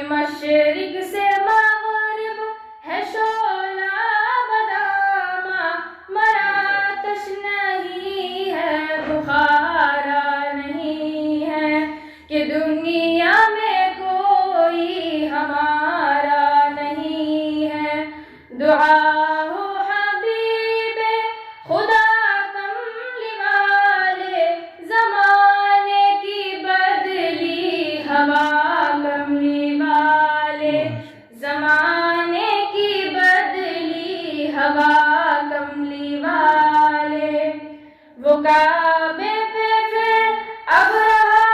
मशरिक से मगरिब है शोला बदामा, मरा तश्नही है बुखारा नहीं है, कि दुनिया में कोई हमारा नहीं है। दुआ हो हबीबे खुदा कमली वाले, ज़माने की बदली हवा कमली वाले, ज़माने की बदली हवा कमली वाले। वो काबे पे फिर अब रहा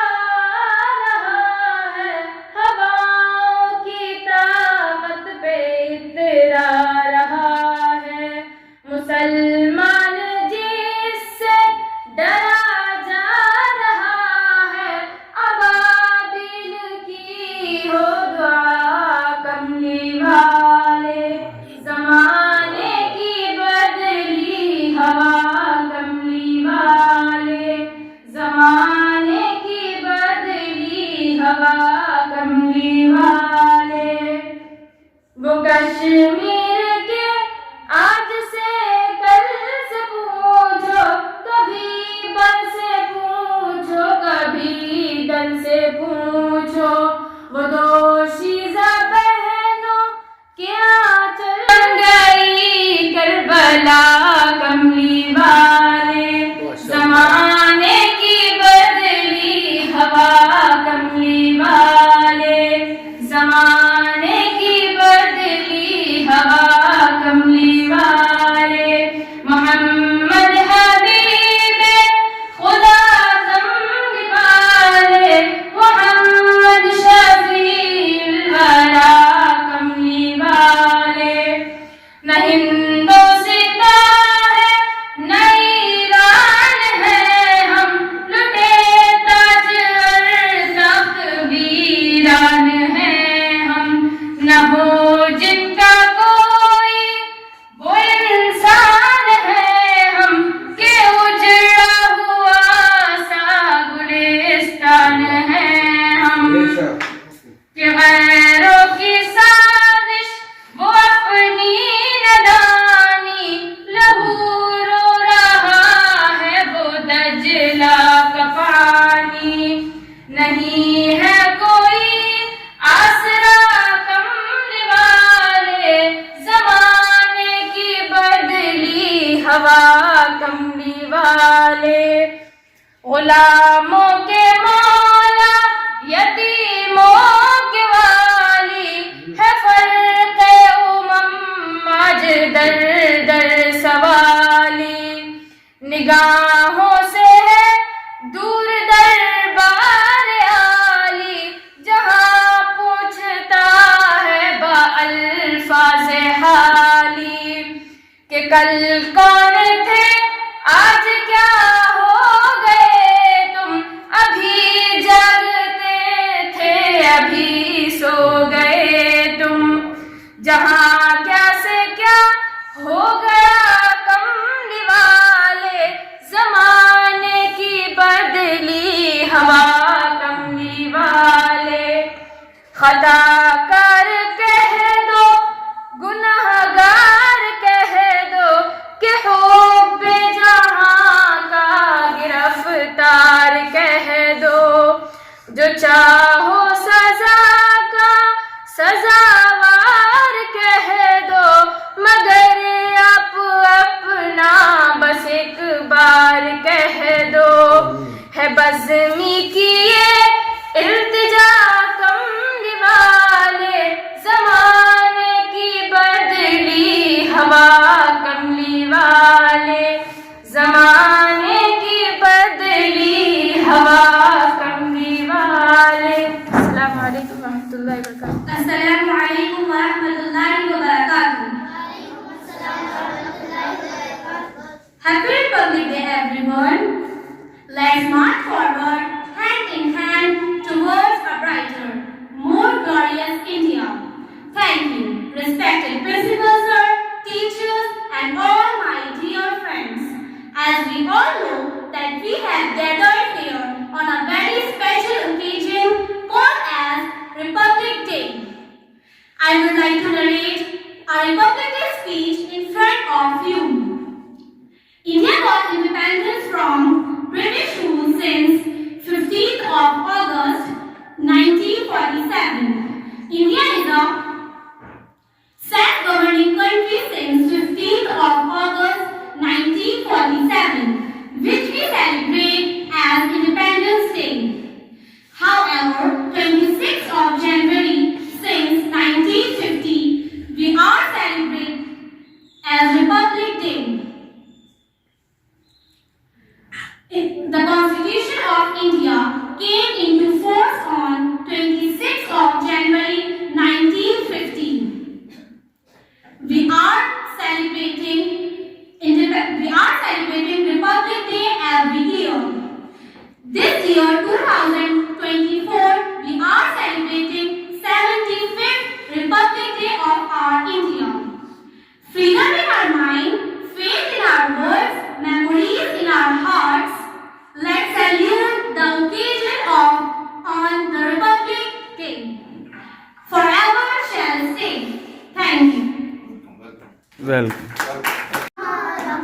है, हवाओं की ताकत पे इतरा रहा है। मुसलमान जिससे डरा जा रहा है, अबाबिल की हो दुआ कमली वाले, ज़माने की बदली हवा कमली वाले, ज़माने की बदली हवा कमली वाले। वो कश्मीर के आज से कल से पूछो, कभी बल से पूछो, कभी दल से पूछो। वो दोशीज़ा बहनों क्या चल गई करबला कमली वाले, ज़माने की बदली हवा कमली वाले, ज़माने की बदली हवा न हिंदोसिता है न ईरान है, हम लुटे ताज तकबीरान है हम। न हो जिनका कोई वो इंसान है हम, के उजड़ा हुआ सा गुलिस्तान है हम। कि गैरों की साजिश वो अपनी नदानी, लहू रो रहा है वो दजला का पानी। नहीं है कोई आसरा कमली वाले, जमाने की बदली हवा कमली वाले। गुलामों के मौला यतीमों के वाली, है फर्क उमम आज दर दर सवाली। निगाहों से है दूर दरबार आली, जहां पूछता है बअल्फाज़ हाली। कि कल कौन थे आज क्या हो गए तुम, अभी जागते थे अभी सो गए तुम। जहां क्या से क्या हो गया कमली वाले, जमाने की बदली हवा कमली वाले। खता कर कह दो गुनहगार कह दो, कि हुब्बे जहां का गिरफ्तार कह दो। जो चाहो सजा का सजावार कह दो, मगर आप अपना बस एक बार कह दो। है बज़्मी की ये इल्तिजा कमली वाले, जमाने की बदली हवा कमली वाले। जमाने की बदली हवा कमली वाले। अस्सलाम वालेकुम रहमतुल्लाहि व बरकातुहू। अस्सलामु अलैकुम व रहमतुल्लाहि व बरकातुहू। Happy Republic Day, everyone. Let's march forward, hand in hand, towards a brighter, more glorious India. Thank you, respected principals, sir, teachers, and all my dear friends. As we all know that we have gathered here on a very special occasion called as Republic Day. I would like to narrate a Republic Day speech in front of you. India got independence from British rule since 15th of August 1947. India is a self-governing country since 15th of August 1947, which we celebrate as Independence Day. However, 26th of January since 1950, we are celebrating as Republic Day. The Constitution of India came into force on 26th of January 1950. We are celebrating Republic Day every year. This year, 2024, we are celebrating 75th Republic Day of our India. Freedom in our mind, faith in our words, memories in our hearts. Let's salute the occasion on the Republic Day. Forever shall stay. Thank you. Welcome. Hamaara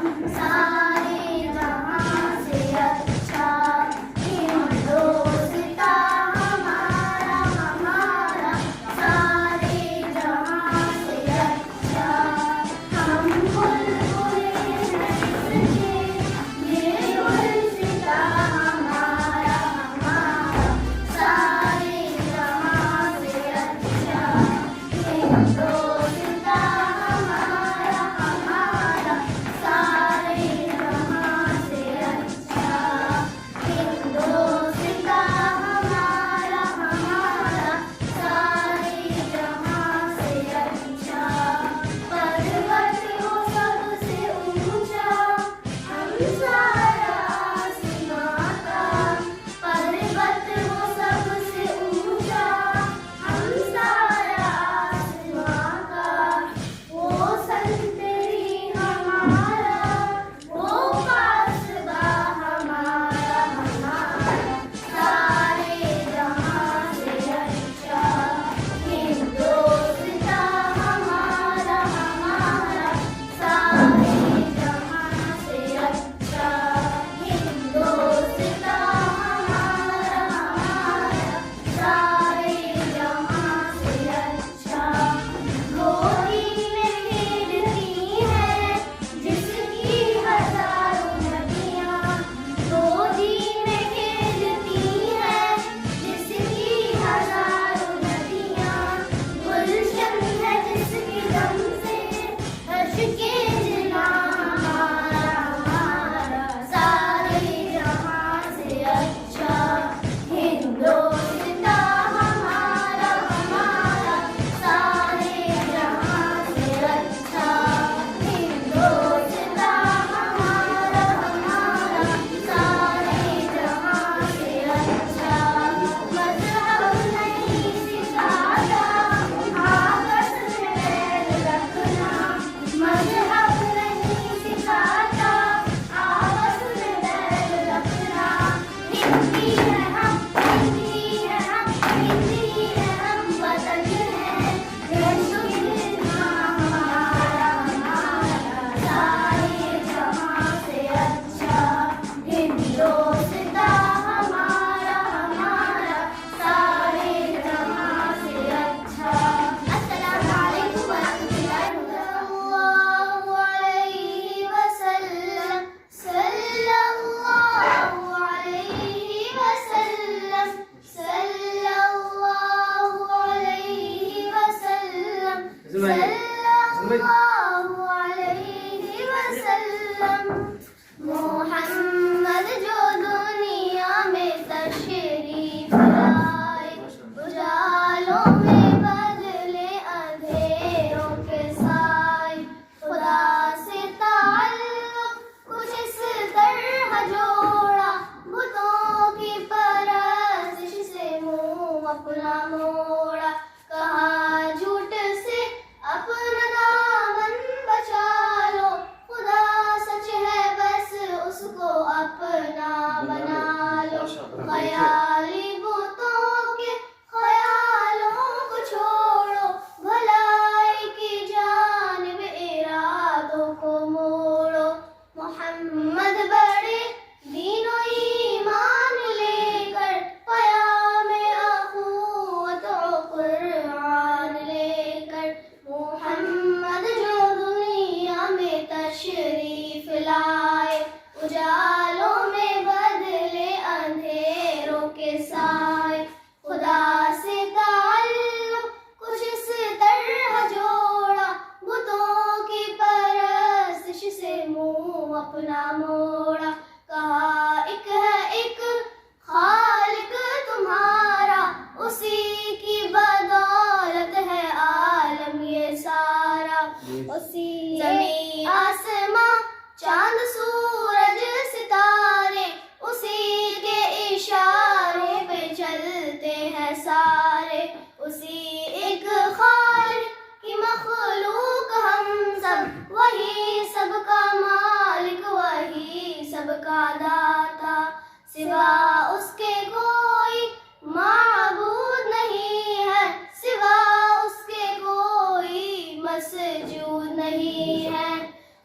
सल्लल्लाहु अलैहि वसल्लम। मोहम्मद जो दुनिया में तशरीफ लाए, उजालों में बदले अंधेरों के साए। खुदा से ताल्लुक कुछ इस तरह जोड़ा, बुतों की परस्तिश से मुंह अपना मोड़ा। कहा झूठ से अपना दामन बचा लो, खुदा सच है बस उसको अपना बना लो। ख्याली बुतों के ख्यालों को छोड़ो, भलाई की जानिब इरादों को मोड़ो। मोहम्मद बड़े दीनो ईमान लेकर, क़यामे अख़ुवत क़ुरआन लेकर। मोहम्मद जो दुनिया में तशरीफ लाए, उजालों में बदले अंधेरों के साए। खुदा से ताल्लुक कुछ इस तरह जोड़ा, बुतों की परस्तिश से मुंह अपना मोड़ा। कहा एक है एक खालिक तुम्हारा, उसी की बदौलत है आलम ये सारा। उसी ज़मीन आसमां चांद सूरज सितारे, उसी के इशारे पे चलते हैं सारे। उसी एक खालिक की मखलूक हम सब, वही सबका मालिक वही सबका दाता। सिवा उसके कोई माबूद नहीं है, सिवा उसके कोई मसजूद नहीं है।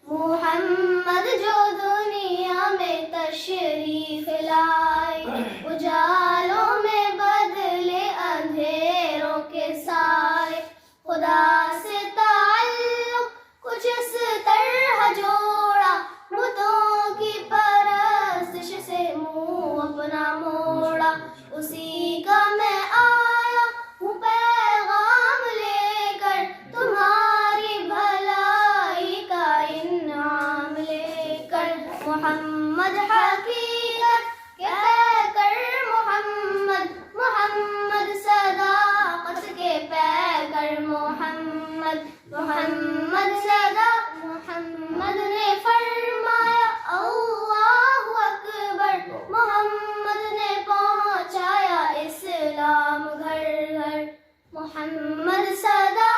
मोहम्मद जो दुनिया में तशरीफ लाए, उजालों में बदले अंधेरों के साए। खुदा से ताल्लुक कुछ इस तरह जोड़ा, बुतों की परस्तिश से मुंह अपना मोड़ा। उसी का मैं आया हूँ पैगाम लेकर, तुम्हारी भलाई का इनाम लेकर। मोहम्मद हकीकत कहकर मोहम्मद, मोहम्मद सदाकत के पैकर मोहम्मद। मोहम्मद सदा मोहम्मद ने फरमाया अल्लाहु अकबर, मोहम्मद ने पहुंचाया इस्लाम घर घर। मोहम्मद सदा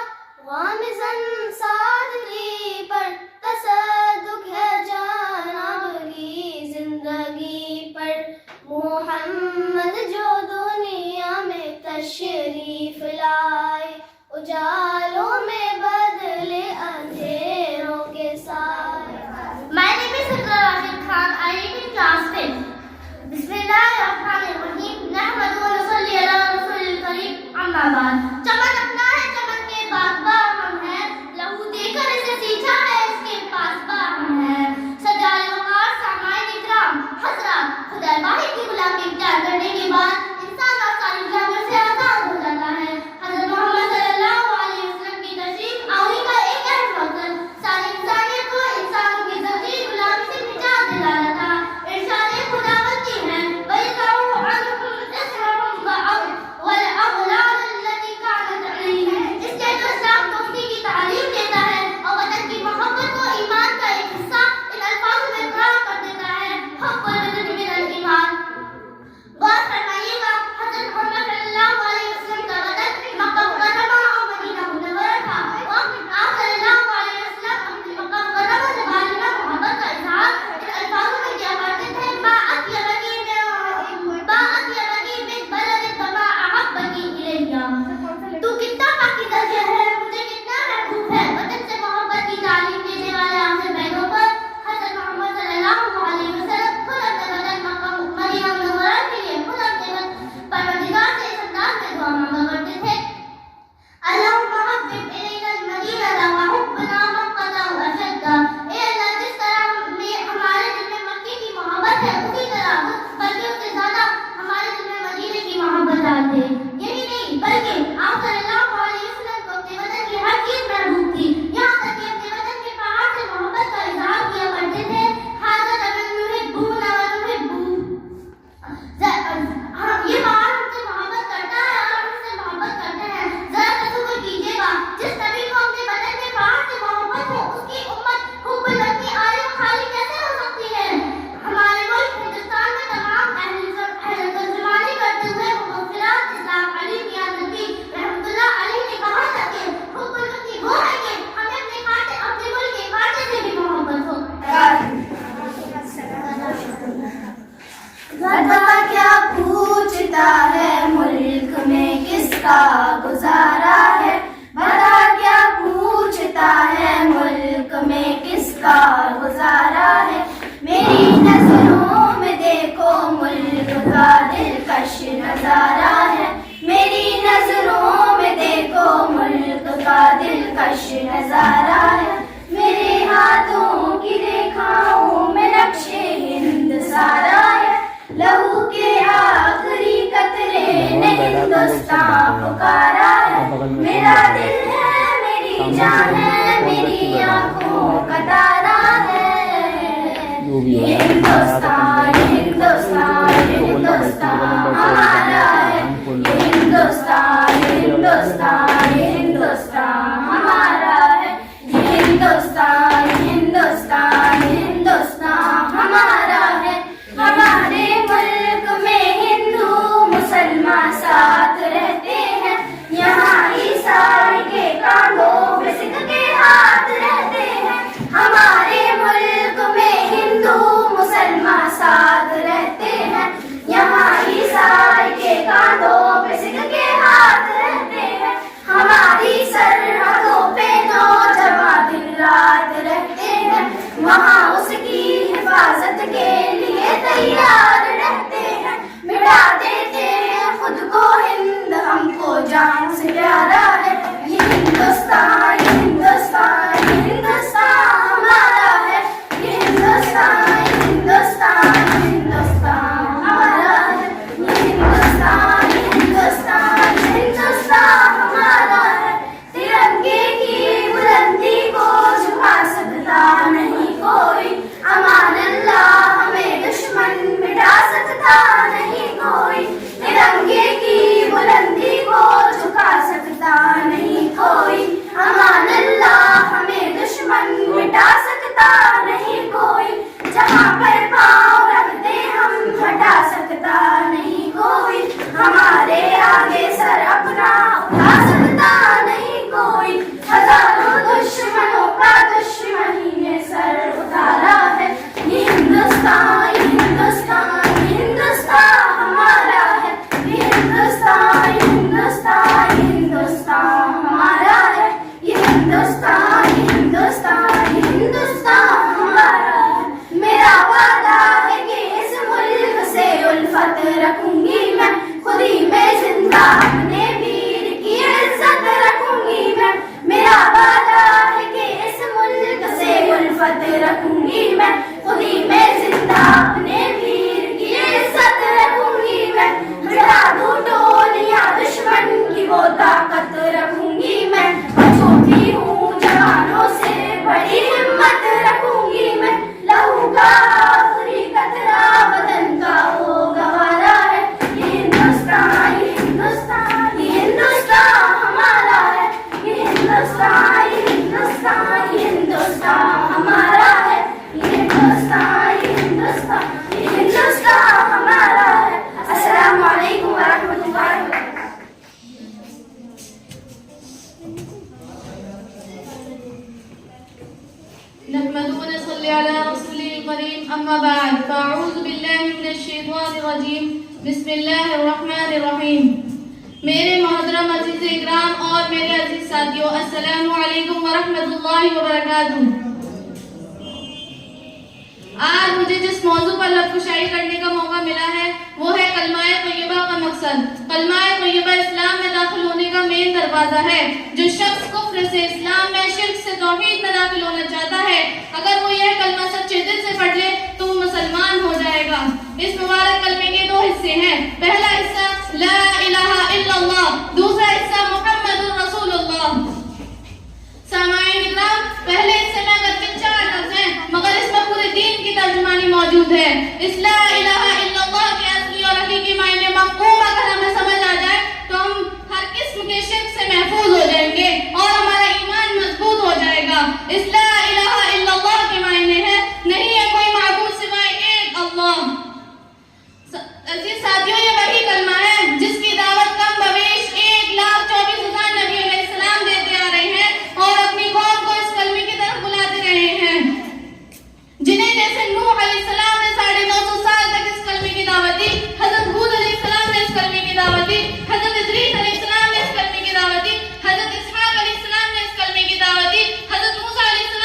गामिज़न सादगी पर, तसद्दुक़ है जनाब की जिंदगी पर। मोहम्मद जो दुनिया में तशरीफ लाए, उजालों में बदले अंधेरों के साए। My name is Sardar Rashid Khan. I read in class 10. बिस्मिल्लाहिर्रहमानिर्रहीम। नहमदुहु व नसल्ली अला रसूलिल करीम। अम्मा बाद। चमन अपना है, चमन के बागबा हम हैं, लहू देकर इसे सींचा है, इसके पास हम हैं। सजाए वक़ार सामाए इकराम हज़रात, खुदा वाहिद की गुलामी इख्तियार करने के बाद इंसान और सारी गुलामियों से आज़ाद हो जाता है। हज़रत मोहम्मद सल्लल्लाहु अलैहि वसल्लम की तशरीफ आने का एक अहम मकसद सारी इंसानियत को इंसानों की ज़बरी गुलामी से निजात दिलाना था। इरशाद खुदा बनती है वयज़अु अन्हुम इस्रहम वल अग़लाल अल्लती कानत अलैहिम। इसके जो इस्लाम दोस्ती की तालीम देता है और वतन की मोहब्बत को ईमान का एक हिस्सा इन अल्फाज़ में बयान कर देता है। हुब्बुल वतन मिनल ईमान। गौर फरमाइएगा का गुजारा है। मेरी नजरों में देखो मुल्क का दिलकश नजारा है। मेरी नजरों में देखो मुल्क का दिलकश नजारा है। मेरे हाथों की रेखाओं में नक्शे हिंद सारा है। लहू के आखिरी कतरे ने हिंदुस्तान पुकारा है। मेरा दिल है, मेरी जान है, मेरी आंखों का तारा है। हिंदुस्तान हिंदुस्तान हिंदुस्तान हमारा है। हिंदुस्तान हिंदुस्तान हिंदुस्तान हमारा है। हिंदुस्तान हिंदुस्तान हिंदुस्तान हमारा है। हमारे मुल्क में हिंदू मुसलमान साथ रहते हैं। यहाँ ईसाई के कांधों में सिख के हाथ रहते हैं। हमारे मुल्क में हिंदू मुसलमान साथ रहते हैं। यहाँ ईसाई के कांधों पे सिख के हाथ रहते हैं। हमारी सरहदों पे नौजवान दिन रात रहते हैं। वहाँ उसकी हिफाजत के लिए तैयार रहते हैं। मिटा देते हैं खुद को हिंद, हमको जान से प्यारा है। ये हिंदुस्तान हिंदुस्तान हिंदुस्तान हमारा है। ये हिंदुस्तान हिंदुस्तान हिंदुस्तान हमारा है। ये हिंदुस्तान हिंदुस्तान हिंदुस्तान हमारा है। तिरंगे की बुलंदी को झुका सकता नहीं कोई। अमान अल्लाह हमें दुश्मन मिटा सकता नहीं कोई। तिरंगे की बुलंदी को झुका सकता नहीं कोई। अमान अल्लाह हमें दुश्मन मिटा सकता नहीं कोई। जहाँ पर पाँव रख दे हम हटा सकता नहीं कोई। हमारे आगे सर अपना उठा सकता नहीं कोई। हजारों दुश्मनों का दुश्मनी ने सर उतारा है। ये हिंदुस्तान हिंदुस्तान हिंदुस्तान हमारा है। ये हिंदुस्तान हिंदुस्तान हिंदुस्तान हमारा है। ये हिंदुस्तान हिंदुस्तान हिंदुस्तान हमारा है। मेरा वादा है कि इस मुल्क से उल्फत रखूंगी मैं। खुदी में जिंदा अपने वीर की इज्जत रखूंगी मैं। मेरा वादा है कि इस मुल्क से उल्फत रखूंगी मैं। खुदी में जिंदा अपने वीर की इज्जत रखूंगी मैं। मिटा दूं टोलियां दुश्मन की वो ताकत रखूंगी मैं। छोटी हूँ जवानों से बड़ी हिम्मत रखूंगी मैं। लहू का आखिरी कतरा वतन का वो गवारा है। ये हिंदुस्तान हिंदुस्तान हिंदुस्तान हमारा है। ये हिंदुस्तान हिंदुस्तान हिंदुस्तान हमारा है। ये हिंदुस्तान हिंदुस्तान हिंदुस्तान हमारा है। अस्सलाम वालेकुम वरहमतुल्लाहि वबरकातुहू। नहमदुहु व नसल्ली अला रसूलिल करीम अम्मा बाद फ़अऊज़ु बिल्लाहि मिनश शैतानिर रजीम बिस्मिल्लाहिर रहमानिर रहीम। मेरे मोहतरम अज़ीज़ इकराम और मेरे अजीज साथियों, अस्सलामु अलैकुम व रहमतुल्लाहि व बरकातुहू। आज मुझे जिस मौजू पर लफ्ज़ करने का मौका मिला है वो है कलमाए तैयबा का मकसद। कलमाए तैयबा इस्लाम में दाखिल होने का मेन दरवाजा है। जो शख्स कुफ्र से इस्लाम में, शिर्क से तौहीद में दाखिल होना चाहता है, अगर वो यह कलमा सच्चे दिल से पढ़ ले तो वो मुसलमान हो जाएगा। इस मुबारक कलमे के दो हिस्से हैं। पहला हिस्सा ला इलाहा इल्लल्लाह, दूसरा हिस्सा मुहम्मदुर रसूलुल्लाह। सामाईन इकराम, पहले हिस्से में अगर 4 लफ्ज़ हैं मगर इसमें पूरे दीन की तर्जुमानी मौजूद है। इस ला इलाहा इल्लल्लाह के असली और हकीकी मायने मफ़हूम अगर हमें समझ आ जाए तो हम हर किस्म के शिर्क से महफूज हो जाएंगे और हमारा ईमान मजबूत हो जाएगा। इस ला इलाहा इल्लल्लाह के मायने है नहीं है कोई माबूद सिवाय एक अल्लाह। अजीज साथियों, ये वही कलमा है जिसकी दावत कम बवेश 1,24,000 नबी अलैहिस्सलाम देते आ रहे हैं और अपनी कौम को इस कलमे की तरफ बुलाते रहे हैं। जिन्हें जैसे नूह अलैहिस्सलाम ने 950 साल तक इस कलमे की दावत दी, हजरत हूद अलैहिस्सलाम ने इस कलमे की दावत दी, हजरत इदरीस अलैहिस्सलाम ने इस कलमे की दावत दी, हजरत इसहाक अलैहिस्सलाम ने इस कलमे की दावत दी, हजरत मूसा अलैहिस्सलाम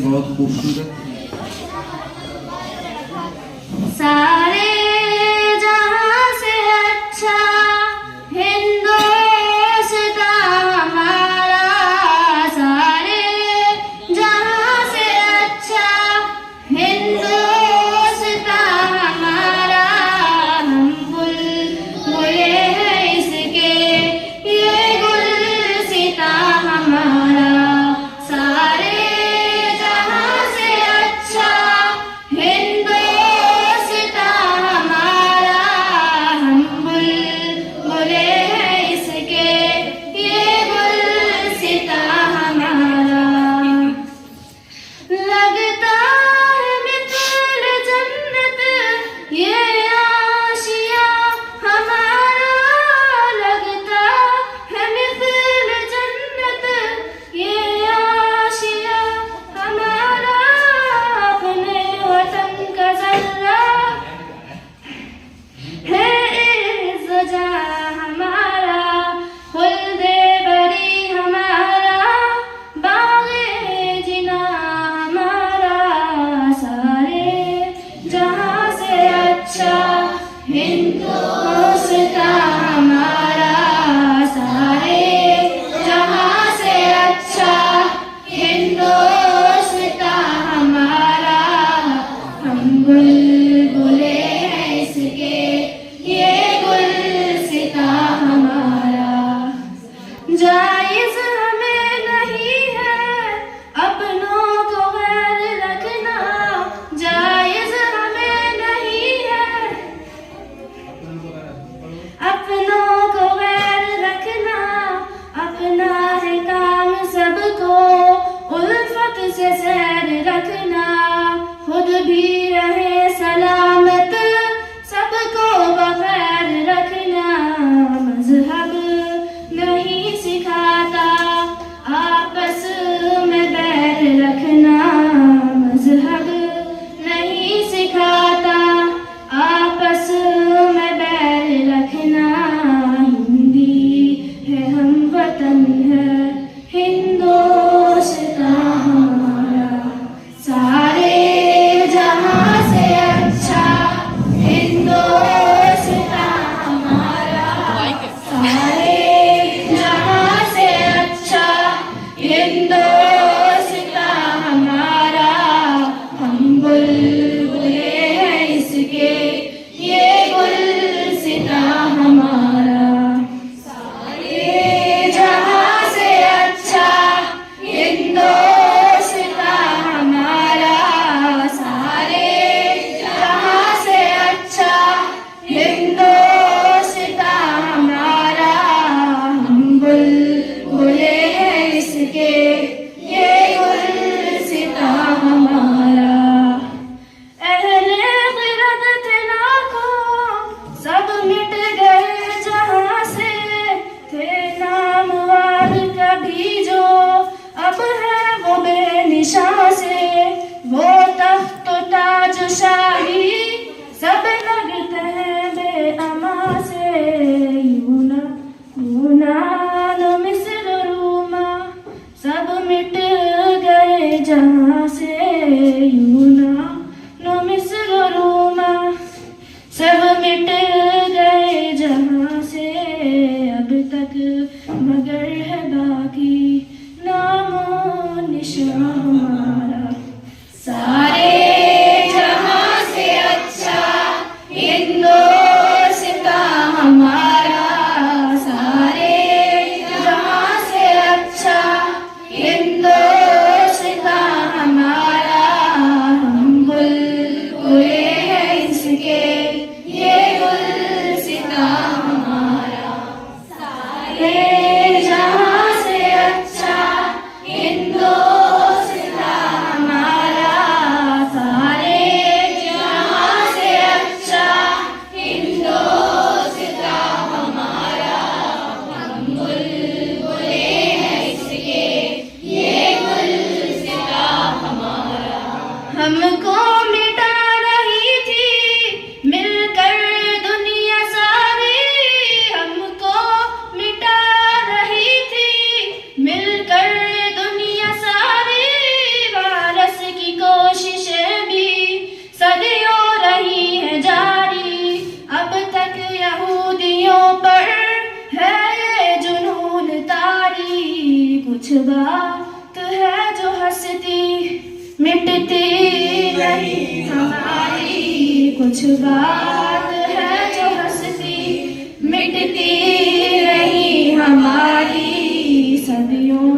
बहुत खूबसूरत। सारे जहां से अच्छा हिंदुस्तान हमारा, सारे जहां से अच्छा हिंदुस्तान हमारा। हम बुलबुले हैं इसके, ये गुलसिता हमारा। सारे जहां से अच्छा हिंदुस्तान हमारा, हम बुलबुले हैं इसके, ये गुलसिता हमारा। लगता है मिसल जन्नत ये आशिया हमारा, लगता है मिसल जन्नत ये आशिया हमारा। अपने वतन का जर्रा है इज़्ज़ा हमारा, खुल्दे बरी हमारा, बाग़े जिना हमारा। सारे जहां से अच्छा हिंदुस्तान हमारा, सारे जहां से अच्छा हिंदुस्तान हमारा। हम बुलबुले हैं इसके, ये गुलसिता हमारा। जायज़ हमें नहीं है अपनों को गैर रखना, जायज़ हमें नहीं है अपनों को गैर रखना। अपना है काम सबको उल्फत से सैर रखना, खुद भी रहे सलामत सबको बखैर रखना। मजहब नहीं सिखाता आपस में बैर रखना, मजहब नहीं सिखाता आपस में बैर रखना। हिंदी है हम वतन है हिंदुस्तान हमारा, सारे जहां से अच्छा हिंदुस्तान हमारा, सारे जहां से अच्छा हिंदुस्तान हमारा। हम बुलबुले हैं इसके, ये गुलसिता हमारा। सारे जहां से अच्छा हिंदुस्तान हमारा, सारे जहां से अच्छा हिंदुस्तान हमारा। हम बुलबुले हैं इसके, ये गुलसिता हमारा। अहले गिरद थे लाखों, सब मिट गए जहां से, थे नामवार कभी जो अब है वो बेनिशान से। वो तख्त ताज शाही सब लगते हैं बेअमा से, यूनान मिस्र रूमा सब मिट गए जहां से। यूनान मिस्र रूमा सब मिट गए जहां से, अब तक मगर है बाकी नामो निशान हमारा। सारे जहां से अच्छा हिंदुस्तान हमारा, सारे जहां से अच्छा हिंदुस्तान हमारा। हम बुलबुले हैं इसके, ये गुलसिता हमारा। सारे जहां से अच्छा हिंदुस्तान हमारा, सारे जहां से अच्छा हिंदुस्तान हमारा। हम बुलबुले हैं इसके, ये गुलसिता हमारा। हमको मिटा रही थी मिलकर दुनिया सारी, हमको मिटा रही थी मिलकर दुनिया सारी। वारस कुछ बात है जो हंसती मिटती नहीं हमारी, कुछ बात है जो हंसती मिटती नहीं हमारी। सदियों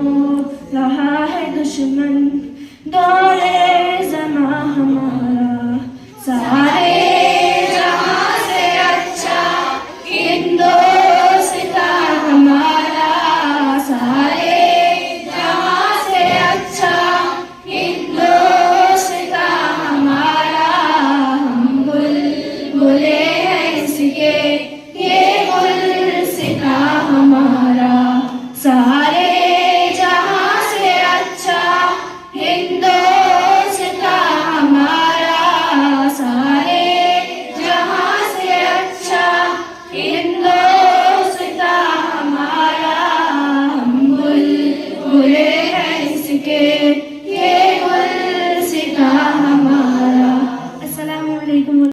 रहा है दुश्मन